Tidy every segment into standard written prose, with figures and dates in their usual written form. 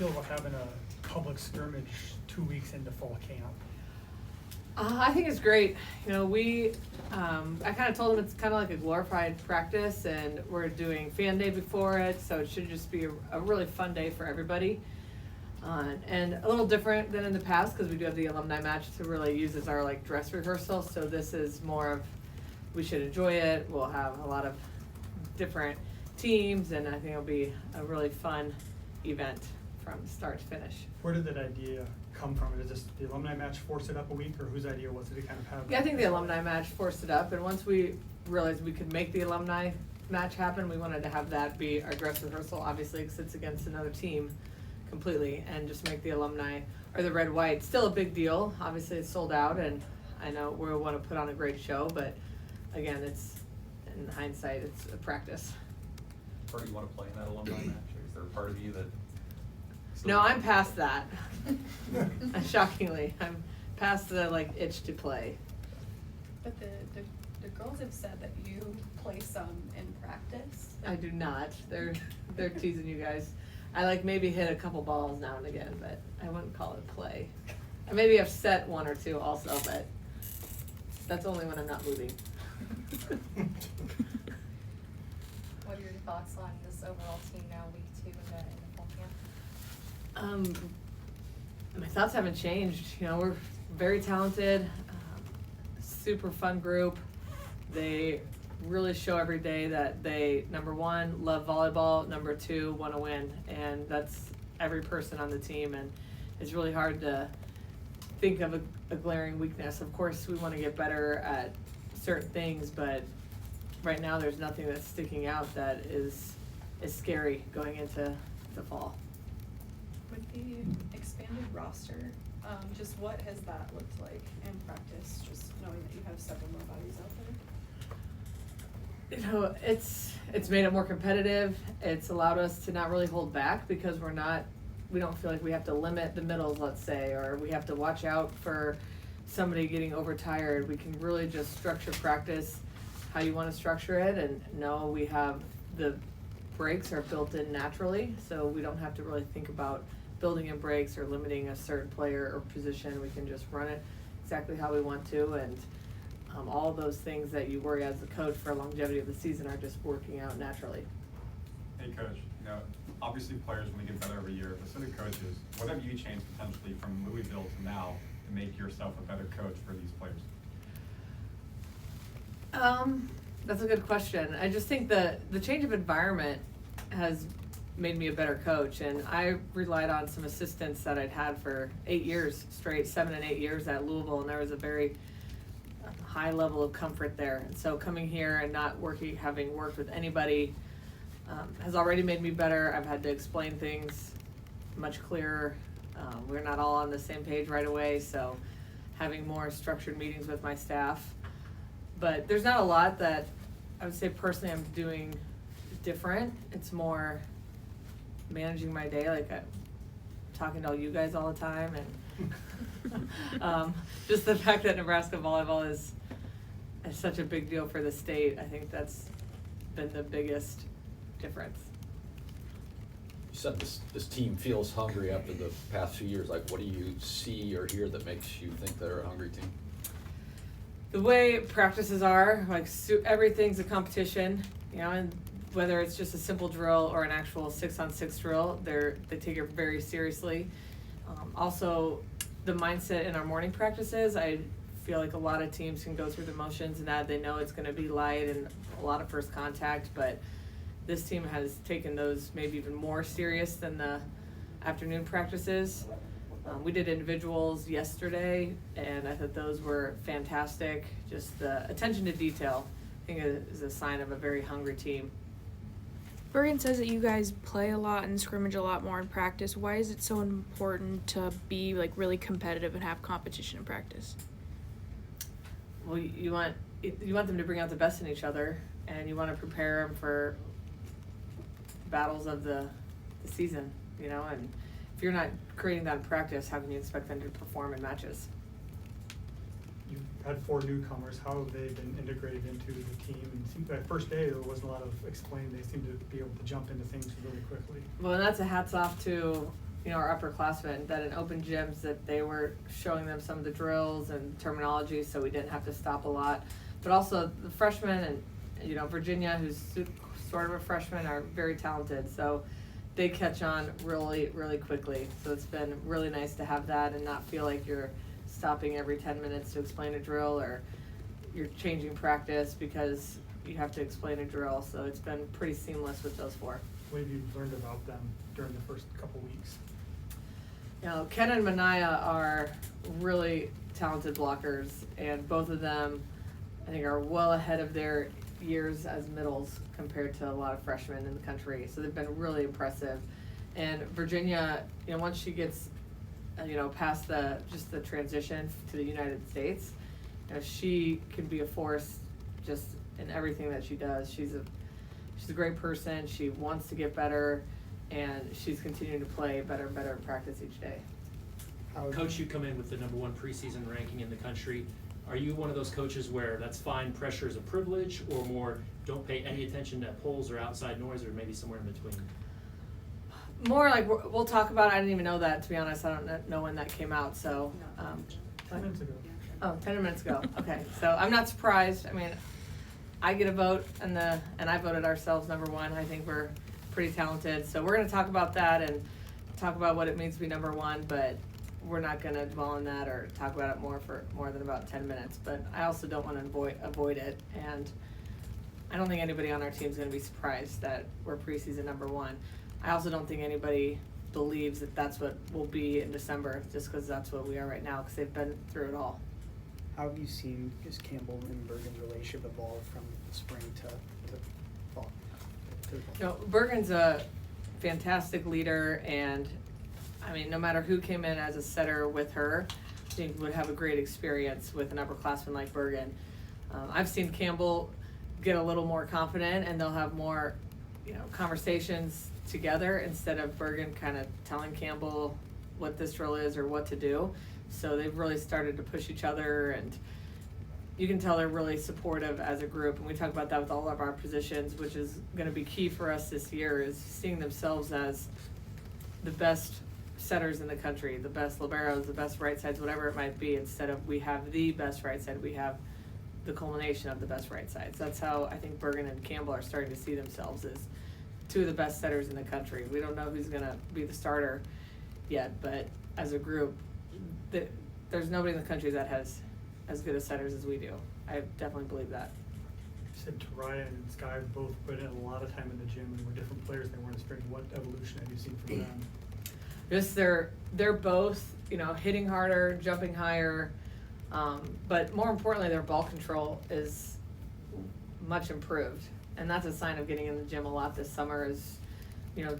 feel about having a public scrimmage 2 weeks into fall camp? I think it's great. You know, I kind of told them it's kind of like a glorified practice, and we're doing fan day before it, so it should just be a really fun day for everybody. And a little different than in the past because we do have the alumni match to really use as our like dress rehearsal. So this is more of, we should enjoy it. We'll have a lot of different teams, and I think it'll be a really fun event from start to finish. Where did that idea come from? Did this the alumni match force it up a week, or whose idea was it to kind of have? Yeah, I think the alumni match forced it up, and once we realized we could make the alumni match happen, we wanted to have that be our dress rehearsal, obviously, because it's against another team completely, and just make the alumni, or the red-white, still a big deal. Obviously, it's sold out, and I know we want to put on a great show, but again, it's, in hindsight, it's a practice. Or do you want to play in that alumni match? Or is there a part of you that? No, I'm past that. Shockingly, I'm past the like itch to play. But the girls have said that you play some in practice. I do not. They're teasing you guys. I like maybe hit a couple balls now and again, but I wouldn't call it play. I maybe have set one or two also, but that's only when I'm not moving. What are your thoughts on this overall team now, week 2 in the fall camp? My thoughts haven't changed. You know, we're very talented, super fun group. They really show every day that they, number one, love volleyball, number two, want to win, and that's every person on the team, and it's really hard to think of a glaring weakness. Of course, we want to get better at certain things, but right now there's nothing that's sticking out that is scary going into the fall. With the expanded roster, just what has that looked like in practice, just knowing that you have several more bodies out there? You know, it's made it more competitive. It's allowed us to not really hold back because we don't feel like we have to limit the middles, let's say, or we have to watch out for somebody getting overtired. We can really just structure practice how you want to structure it, and know we have the breaks are built in naturally, so we don't have to really think about building in breaks or limiting a certain player or position. We can just run it exactly how we want to, and all those things that you worry as a coach for longevity of the season are just working out naturally. Hey coach, you know, obviously players want to get better every year, but so do coaches. What have you changed potentially from Louisville to now to make yourself a better coach for these players? That's a good question. I just think the change of environment has made me a better coach, and I relied on some assistants that I'd had for 8 years straight, 7 and 8 years at Louisville, and there was a very high level of comfort there. And so coming here and not having worked with anybody has already made me better. I've had to explain things much clearer. We're not all on the same page right away, so having more structured meetings with my staff. But there's not a lot that I would say personally I'm doing different. It's more managing my day, like I'm talking to all you guys all the time, and just the fact that Nebraska volleyball is such a big deal for the state. I think that's been the biggest difference. You said this team feels hungry after the past few years. Like, what do you see or hear that makes you think they're a hungry team? The way practices are, like everything's a competition, you know, and whether it's just a simple drill or an actual 6-on-6 drill, they take it very seriously. Also, the mindset in our morning practices, I feel like a lot of teams can go through the motions and that they know it's going to be light and a lot of first contact, but this team has taken those maybe even more serious than the afternoon practices. We did individuals yesterday, and I thought those were fantastic. Just the attention to detail, I think, is a sign of a very hungry team. Bergen says that you guys play a lot and scrimmage a lot more in practice. Why is it so important to be like really competitive and have competition in practice? Well, you want them to bring out the best in each other, and you want to prepare them for battles of the season, you know, and if you're not creating that in practice, how can you expect them to perform in matches? You've had 4 newcomers. How have they been integrated into the team? And it seemed that first day there wasn't a lot of explaining. They seemed to be able to jump into things really quickly. Well, and that's a hats off to our upperclassmen, that in open gyms that they were showing them some of the drills and terminology, so we didn't have to stop a lot. But also the freshmen and, Virginia, who's sort of a freshman, are very talented, so they catch on really, really quickly. So it's been really nice to have that and not feel like you're stopping every 10 minutes to explain a drill, or you're changing practice because you have to explain a drill. So it's been pretty seamless with those four. What have you learned about them during the first couple weeks? Ken and Manaya are really talented blockers, and both of them, I think, are well ahead of their years as middles compared to a lot of freshmen in the country. So they've been really impressive. And Virginia, once she gets, past the transition to the United States, she can be a force just in everything that she does. She's a great person. She wants to get better, and she's continuing to play better and better in practice each day. Coach, you come in with the #1 preseason ranking in the country. Are you one of those coaches where that's fine, pressure is a privilege, or more don't pay any attention to polls or outside noise, or maybe somewhere in between? More like we'll talk about it. I didn't even know that, to be honest. I don't know when that came out, so. 10 minutes ago. Oh, 10 minutes ago. Okay, so I'm not surprised. I mean, I get a vote, and I voted ourselves #1. I think we're pretty talented. So we're going to talk about that and talk about what it means to be #1, but we're not going to dwell on that or talk about it for more than about 10 minutes. But I also don't want to avoid it, and I don't think anybody on our team is going to be surprised that we're preseason #1. I also don't think anybody believes that that's what we'll be in December, just because that's what we are right now, because they've been through it all. How have you seen Campbell and Bergen's relationship evolve from spring to fall? Bergen's a fantastic leader, and I mean, no matter who came in as a setter with her, I think would have a great experience with an upperclassman like Bergen. I've seen Campbell get a little more confident, and they'll have more, conversations together instead of Bergen kind of telling Campbell what this drill is or what to do. So they've really started to push each other, and you can tell they're really supportive as a group. And we talk about that with all of our positions, which is going to be key for us this year, is seeing themselves as the best setters in the country, the best liberos, the best right sides, whatever it might be, instead of we have the best right side, we have the culmination of the best right sides. That's how I think Bergen and Campbell are starting to see themselves as two of the best setters in the country. We don't know who's going to be the starter yet, but as a group, there's nobody in the country that has as good a setters as we do. I definitely believe that. You said Ryan and Sky both put in a lot of time in the gym and were different players than they were in spring. What evolution have you seen from them? Just they're both, hitting harder, jumping higher, but more importantly, their ball control is much improved. And that's a sign of getting in the gym a lot this summer is,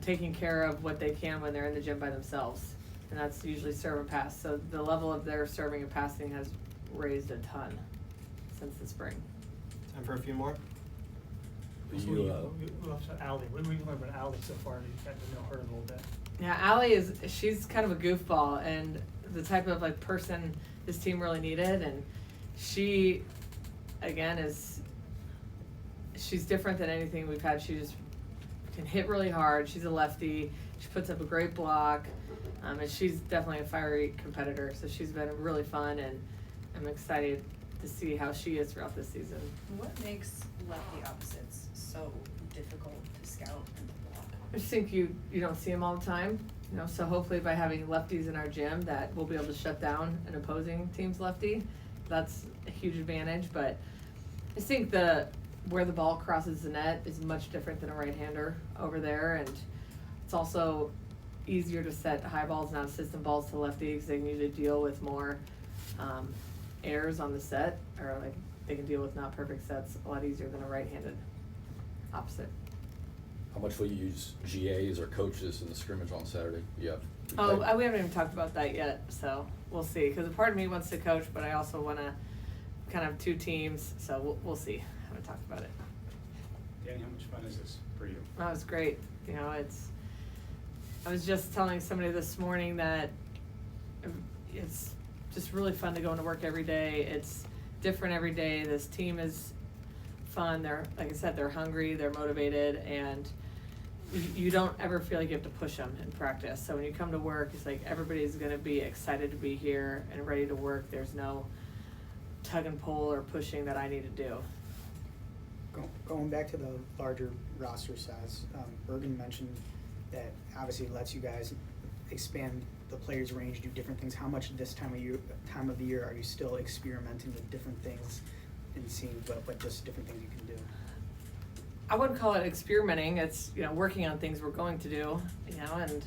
taking care of what they can when they're in the gym by themselves. And that's usually serve and pass. So the level of their serving and passing has raised a ton since the spring. Time for a few more. What do you Allie? What do we learn about Allie so far? You got to know her a little bit. Yeah, Allie she's kind of a goofball and the type of person this team really needed, and she, again, she's different than anything we've had. She just can hit really hard. She's a lefty. She puts up a great block, and she's definitely a fiery competitor. So she's been really fun, and I'm excited to see how she is throughout this season. What makes lefty opposites so difficult to scout and to block? I just think you don't see them all the time, so hopefully by having lefties in our gym that we'll be able to shut down an opposing team's lefty. That's a huge advantage, but I think where the ball crosses the net is much different than a right-hander over there, and it's also easier to set high balls, not assistant balls to lefties because they can usually deal with more errors on the set, or they can deal with not perfect sets a lot easier than a right-handed opposite. How much will you use GAs or coaches in the scrimmage on Saturday? We haven't even talked about that yet, so we'll see. Because a part of me wants to coach, but I also want to kind of two teams, so we'll see. I haven't talked about it. Danny, how much fun is this for you? That was great. I was just telling somebody this morning that it's just really fun to go into work every day. It's different every day. This team is fun. They're, like I said, they're hungry, they're motivated, and you don't ever feel like you have to push them in practice. So when you come to work, it's like everybody's gonna be excited to be here and ready to work. There's no tug and pull or pushing that I need to do. Going back to the larger roster size, Bergen mentioned that obviously it lets you guys expand the players' range, do different things. How much this time of the year are you still experimenting with different things and seeing what just different things you can do? I wouldn't call it experimenting. It's, you know, working on things we're going to do, you know, and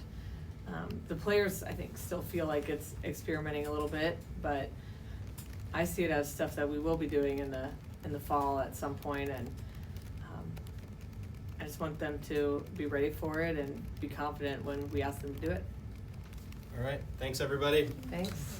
the players, I think, still feel like it's experimenting a little bit, but I see it as stuff that we will be doing in the fall at some point, and I just want them to be ready for it and be confident when we ask them to do it. All right, thanks, everybody. Thanks.